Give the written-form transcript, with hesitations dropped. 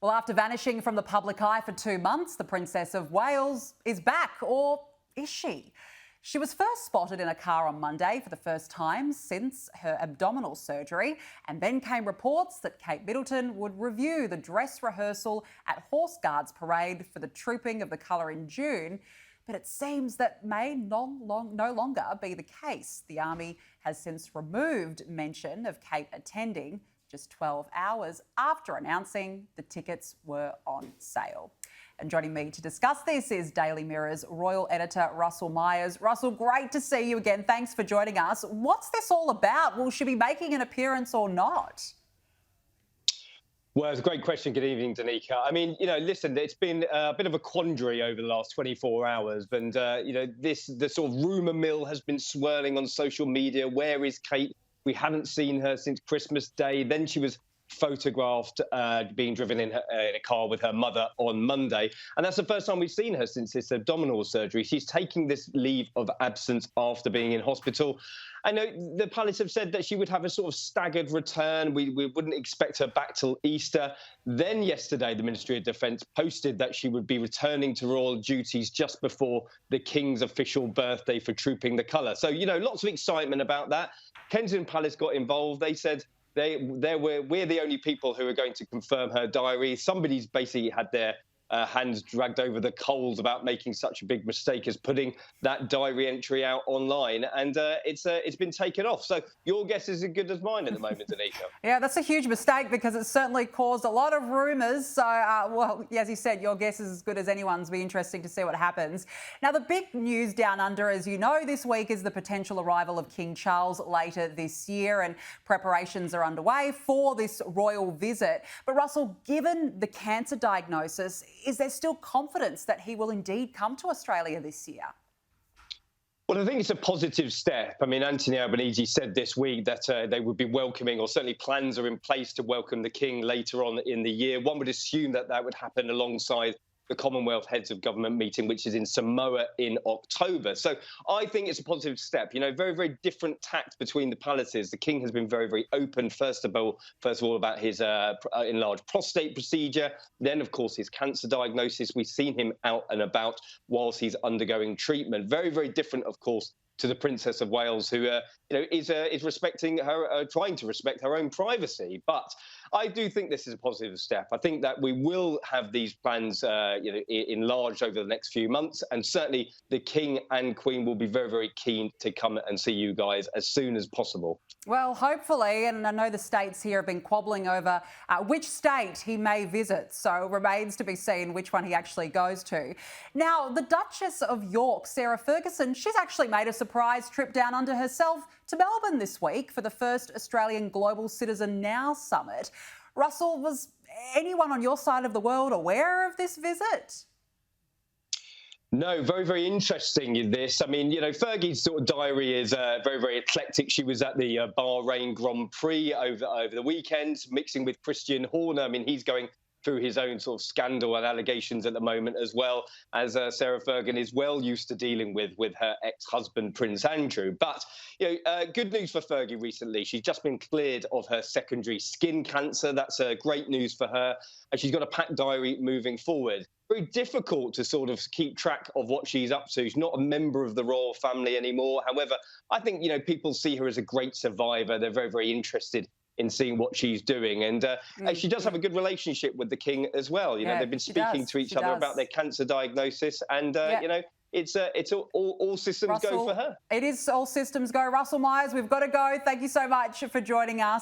Well, after vanishing from the public eye for 2 months, the Princess of Wales is back, or is she? She was first spotted in a car on Monday for the first time since her abdominal surgery, and then came reports that Kate Middleton would review the dress rehearsal at Horse Guards Parade for the Trooping of the Colour in June. But it seems that may no longer be the case. The Army has since removed mention of Kate attending, just 12 hours after announcing the tickets were on sale. And joining me to discuss this is Daily Mirror's royal editor, Russell Myers. Russell, great to see you again. Thanks for joining us. What's this all about? Will she be making an appearance or not? Well, it's a great question. Good evening, Danica. I mean, listen, it's been a bit of a quandary over the last 24 hours. And, the sort of rumour mill has been swirling on social media. Where is Kate? We haven't seen her since Christmas Day. Then she was photographed being driven in a car with her mother on Monday. And that's the first time we've seen her since this abdominal surgery. She's taking this leave of absence after being in hospital. I know the palace have said that she would have a sort of staggered return. We wouldn't expect her back till Easter. Then yesterday, the Ministry of Defence posted that she would be returning to royal duties just before the King's official birthday for Trooping the Colour. So, lots of excitement about that. Kensington Palace got involved. They said we're the only people who are going to confirm her diary. Somebody's basically had their hands dragged over the coals about making such a big mistake as putting that diary entry out online, and it's been taken off. So your guess is as good as mine at the moment, Danica. Yeah, that's a huge mistake because it certainly caused a lot of rumours. So, well, as you said, your guess is as good as anyone's. Be interesting to see what happens. Now, the big news down under, as you know, this week is the potential arrival of King Charles later this year, and preparations are underway for this royal visit. But Russell, given the cancer diagnosis, is there still confidence that he will indeed come to Australia this year? Well, I think it's a positive step. I mean, Anthony Albanese said this week that they would be welcoming, or certainly plans are in place to welcome the King later on in the year. One would assume that would happen alongside the Commonwealth Heads of Government meeting, which is in Samoa in October. So I think it's a positive step. Very, very different tact between the palaces. The King has been very, very open, first of all about his enlarged prostate procedure. Then, of course, his cancer diagnosis. We've seen him out and about whilst he's undergoing treatment. Very, very different, of course, to the Princess of Wales, who is respecting her, trying to respect her own privacy. But I do think this is a positive step. I think that we will have these plans, enlarged over the next few months, and certainly the King and Queen will be very, very keen to come and see you guys as soon as possible. Well, hopefully, and I know the states here have been quabbling over which state he may visit, so it remains to be seen which one he actually goes to. Now, the Duchess of York, Sarah Ferguson, she's actually made a surprise trip down under herself to Melbourne this week for the first Australian Global Citizen Now Summit. Russell, was anyone on your side of the world aware of this visit? No, very, very interesting, this. I mean, Fergie's sort of diary is very, very eclectic. She was at the Bahrain Grand Prix over the weekend, mixing with Christian Horner. I mean, he's going through his own sort of scandal and allegations at the moment, as well as Sarah Ferguson is well used to dealing with her ex-husband, Prince Andrew. But, good news for Fergie recently. She's just been cleared of her secondary skin cancer. That's great news for her. And she's got a packed diary moving forward. Very difficult to sort of keep track of what she's up to. She's not a member of the royal family anymore. However, I think, people see her as a great survivor. They're very, very interested in seeing what she's doing. And she does have a good relationship with the King as well. They've been speaking to each other about their cancer diagnosis. And, it's all systems go for her. It is all systems go. Russell Myers, we've got to go. Thank you so much for joining us.